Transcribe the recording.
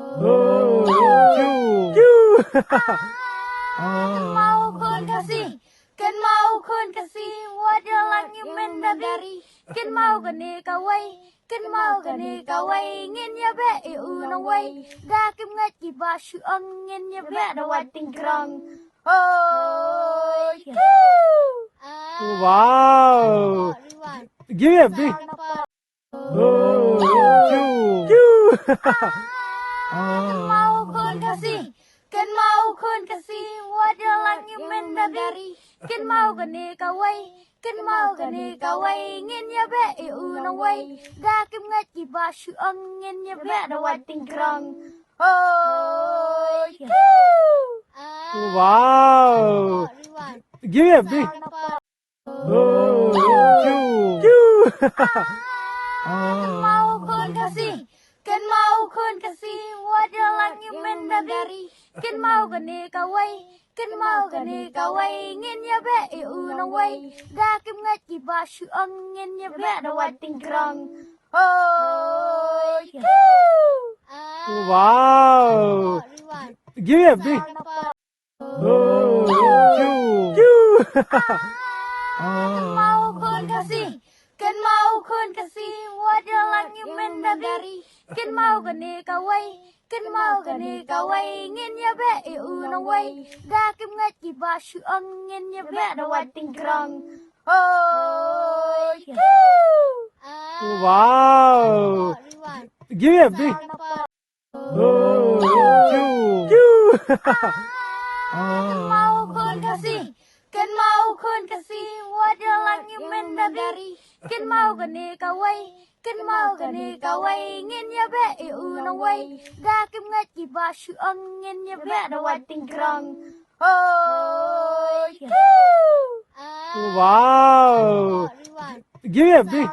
Oh, Chu. Mau kun kasih, kan mau kun kasih, wadah langit mendagari, kan mau gani kawai, kan mau gani kawai, ngin ya be unawai, gakim ngaji basu angin ya be dawat tingkrang. Oh, Wow. Give me a big. Oh, Chu. mau kun kasih, kan mau kun kasih, wadah langit mendagari, kan mau gani kawai, kan mau gani kawai, ngin ya be unawai, gakim ngaji basu angin ya be dawat tingkrang. Oh, Wow. Give me a big. Oh, Chu. mau kun kasih, kan mau kun kasih, wadah langit mendagari, kan mau gani kawai, kan mau gani kawai, ngin ya be unawai, gakim ngaji basu angin ya be dawat tingkrang. Oh, Wow. Give me a big. Oh, Chu. mau kun kasih, kan mau kun kasih, wadah langit mendagari, kan mau gani kawai, kan mau gani kawai, ngin ya be unawai, gakim ngaji basu angin ya be dawat tingkrang. Oh, Wow. Give me a big. Oh, Chu. mau kun kasih, kan mau kun kasih, wadah langit mendagari, kan mau gani kawai, kan mau gani kawai, ngin ya be unawai, gakim ngaji basu angin ya be dawat tingkrang. Oh, Wow. Give me a big.